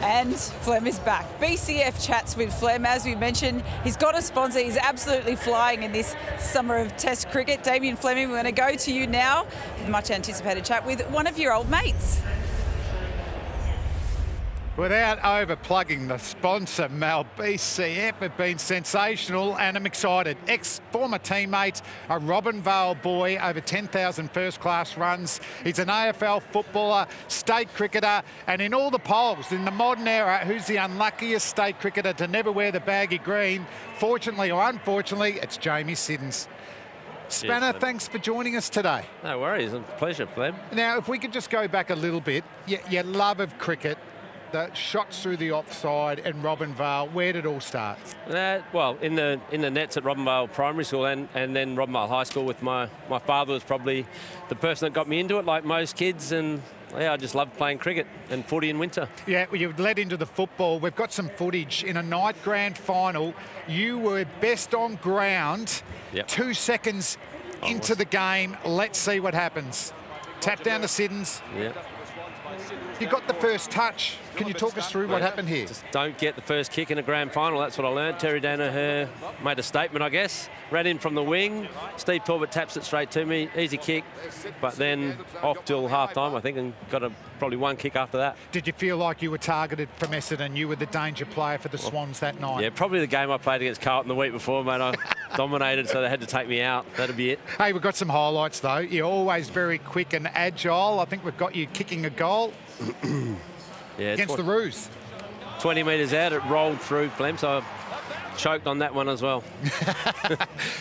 And Flem is back. BCF chats with Flem. As we mentioned, he's got a sponsor. He's absolutely flying in this summer of Test cricket. Damien Fleming, we're going to go to you now. Much anticipated chat with one of your old mates. Without overplugging the sponsor, Mel, BCF have been sensational, and I'm excited. Ex-former teammate, a Robinvale boy, over 10,000 first-class runs. He's an AFL footballer, state cricketer, and in all the polls in the modern era, who's the unluckiest state cricketer to never wear the baggy green? Fortunately or unfortunately, it's Jamie Siddons. Spanner, yes, thanks for joining us today. No worries, it's a pleasure, Flem. Now, if we could just go back a little bit, your love of cricket, the shots through the offside and Robinvale, where did it all start? Well, in the nets at Robinvale Primary School and then Robinvale High School with my father was probably the person that got me into it, like most kids, and yeah, I just loved playing cricket and footy in winter. Yeah, well, you've led into the football. We've got some footage. In a night grand final, you were best on ground, 2 seconds into the game. Let's see what happens. Tap down to Siddons. Yeah. You got the first touch. Can you talk us through what happened here? Just don't get the first kick in a grand final. That's what I learned. Terry Danihar made a statement, I guess. Ran in from the wing. Steve Talbot taps it straight to me. Easy kick. But then off till half-time, I think, and got probably one kick after that. Did you feel like you were targeted from Essendon? You were the danger player for the Swans that night? Yeah, probably the game I played against Carlton the week before, mate. I dominated, so they had to take me out. That'd be it. Hey, we've got some highlights, though. You're always very quick and agile. I think we've got you kicking a goal. Yeah, against the Roos. 20 metres out, it rolled through, Flem, so I choked on that one as well.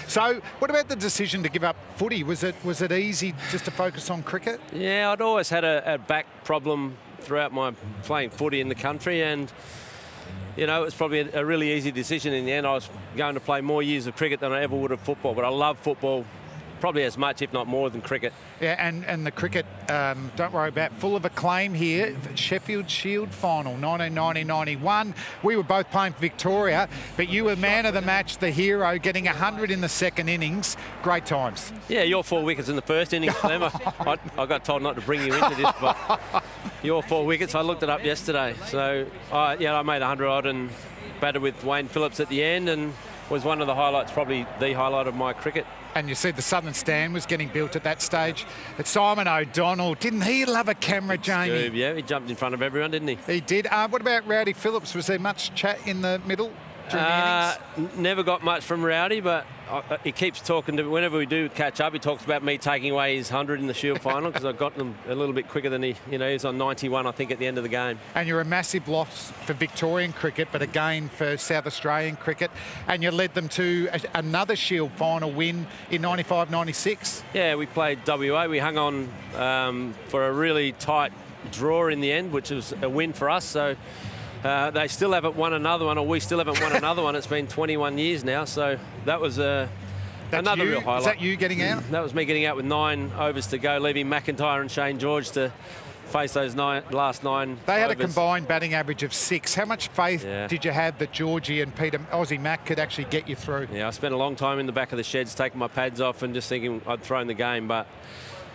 So, what about the decision to give up footy? Was it easy just to focus on cricket? Yeah, I'd always had a back problem throughout my playing footy in the country, and you know, it was probably a really easy decision in the end. I was going to play more years of cricket than I ever would of football, but I love football probably as much, if not more, than cricket. Yeah, and the cricket, don't worry about, full of acclaim here. Sheffield Shield final, 1990-91. We were both playing for Victoria, but you were man of the match, the hero, getting 100 in the second innings. Great times. Yeah, your 4 wickets in the first innings, Clem. I got told not to bring you into this, but your 4 wickets, I looked it up yesterday. So, yeah, I made 100 odd and batted with Wayne Phillips at the end, and was one of the highlights, probably the highlight of my cricket. And you said the Southern Stand was getting built at that stage. It's Simon O'Donnell. Didn't he love a camera, Jamie? Yeah, he jumped in front of everyone, didn't he? He did. What about Rowdy Phillips? Was there much chat in the middle during the innings? Never got much from Rowdy, but he keeps talking to me. Whenever we do catch up, he talks about me taking away his 100 in the Shield final because I got them a little bit quicker than he was on 91, I think, at the end of the game. And you're a massive loss for Victorian cricket, but again for South Australian cricket. And you led them to another Shield final win in 95-96. Yeah, we played WA. We hung on for a really tight draw in the end, which was a win for us. So they still haven't won another one, or we still haven't won another one. It's been 21 years now, so that was another real highlight. Is that you getting out? That was me getting out with 9 overs to go, leaving McIntyre and Shane George to face those last 9 They had overs. A combined batting average of 6. How much faith did you have that Georgie and Aussie Mac could actually get you through? Yeah, I spent a long time in the back of the sheds taking my pads off and just thinking I'd thrown the game, but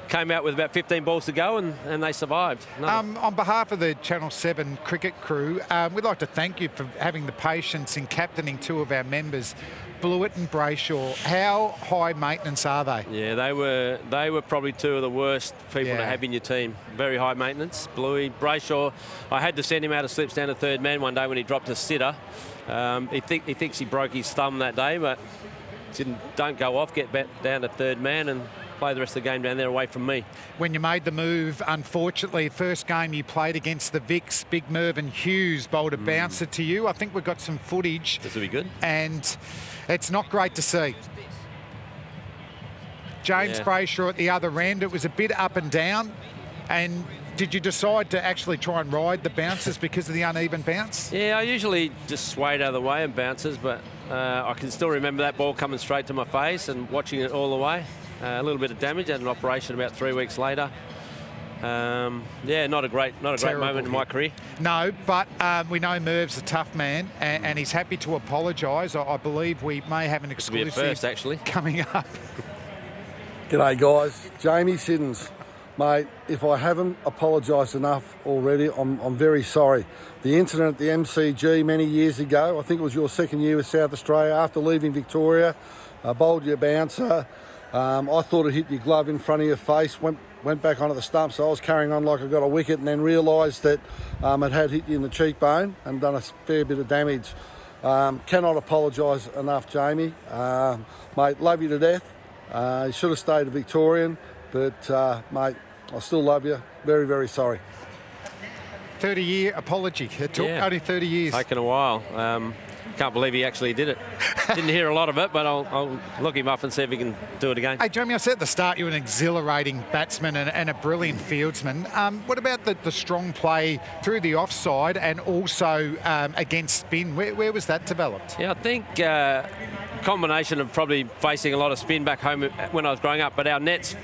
came out with about 15 balls to go and they survived. On behalf of the Channel 7 cricket crew, we'd like to thank you for having the patience in captaining 2 of our members, Blewett and Brayshaw. How high maintenance are they? Yeah, they were probably 2 of the worst people to have in your team. Very high maintenance. Bluey, Brayshaw, I had to send him out of slips down to third man one day when he dropped a sitter. He thinks he broke his thumb that day, but don't go off, get back down to third man and play the rest of the game down there away from me. When you made the move, unfortunately, first game you played against the Vicks, big Merv Hughes bowled a bouncer to you. I think we've got some footage. This will be good. And it's not great to see. James Brayshaw at the other end, it was a bit up and down. And did you decide to actually try and ride the bouncers because of the uneven bounce? Yeah, I usually just swayed out of the way of bouncers, but I can still remember that ball coming straight to my face and watching it all the way. A little bit of damage and an operation about 3 weeks later. Yeah, not a great moment in my career. No, but we know Merv's a tough man and he's happy to apologise. I believe we may have an exclusive first, actually, coming up. G'day guys, Jamie Siddons. Mate, if I haven't apologised enough already, I'm very sorry. The incident at the MCG many years ago, I think it was your second year with South Australia, after leaving Victoria, bowled your bouncer. I thought it hit your glove in front of your face, went back onto the stump, so I was carrying on like I got a wicket, and then realised that it had hit you in the cheekbone and done a fair bit of damage. Cannot apologise enough, Jamie. Mate, love you to death. You should have stayed a Victorian, but mate, I still love you. Very, very sorry. 30-year apology. It took only 30 years. Taken a while. Can't believe he actually did it. Didn't hear a lot of it, but I'll look him up and see if he can do it again. Hey, Jamie, I said at the start you're an exhilarating batsman and a brilliant fieldsman. What about the strong play through the offside and also against spin? Where was that developed? Yeah, I think combination of probably facing a lot of spin back home when I was growing up, but our nets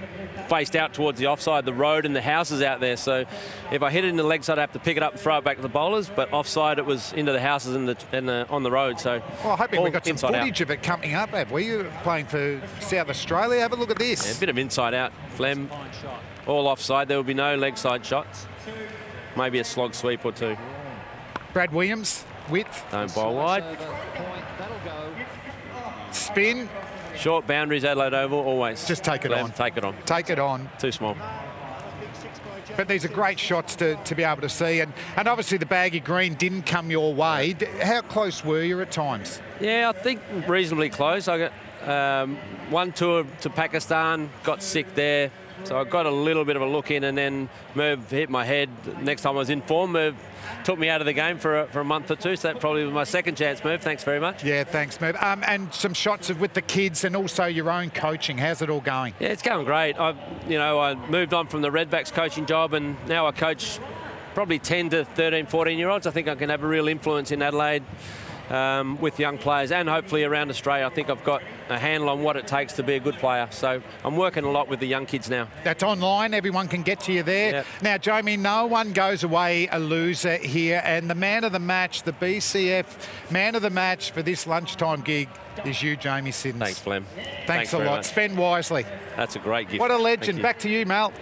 faced out towards the offside, the road and the houses out there. So if I hit it in the leg side, I have to pick it up and throw it back to the bowlers, but offside it was into the houses and on the road. So well, hoping we got some footage out. of it coming up, have we? You playing for South Australia. Have a look at this. Yeah, a bit of inside out, Flem. All offside. There will be no leg side shots. Maybe a slog sweep or two. Brad Williams, width. Don't bowl wide. Spin. Short boundaries, Adelaide Oval, always. Just take it on. Take it on. Take it on. Too small. But these are great shots to be able to see. And obviously the Baggy Green didn't come your way. How close were you at times? Yeah, I think reasonably close. I got one tour to Pakistan, got sick there. So I got a little bit of a look in, and then Merv hit my head. Next time I was in form, Merv took me out of the game for a month or two, so that probably was my second chance, Merv. Thanks very much. Yeah, thanks, Merv. And some shots with the kids and also your own coaching. How's it all going? Yeah, it's going great. I moved on from the Redbacks coaching job, and now I coach probably 10 to 13, 14-year-olds. I think I can have a real influence in Adelaide with young players and hopefully around Australia. I think I've got a handle on what it takes to be a good player. So I'm working a lot with the young kids now. That's online. Everyone can get to you there. Yep. Now, Jamie, no one goes away a loser here. And the man of the match, the BCF man of the match for this lunchtime gig is you, Jamie Siddons. Thanks, Flem. Thanks a lot. Much. Spend wisely. That's a great gift. What a legend. Back to you, Mel.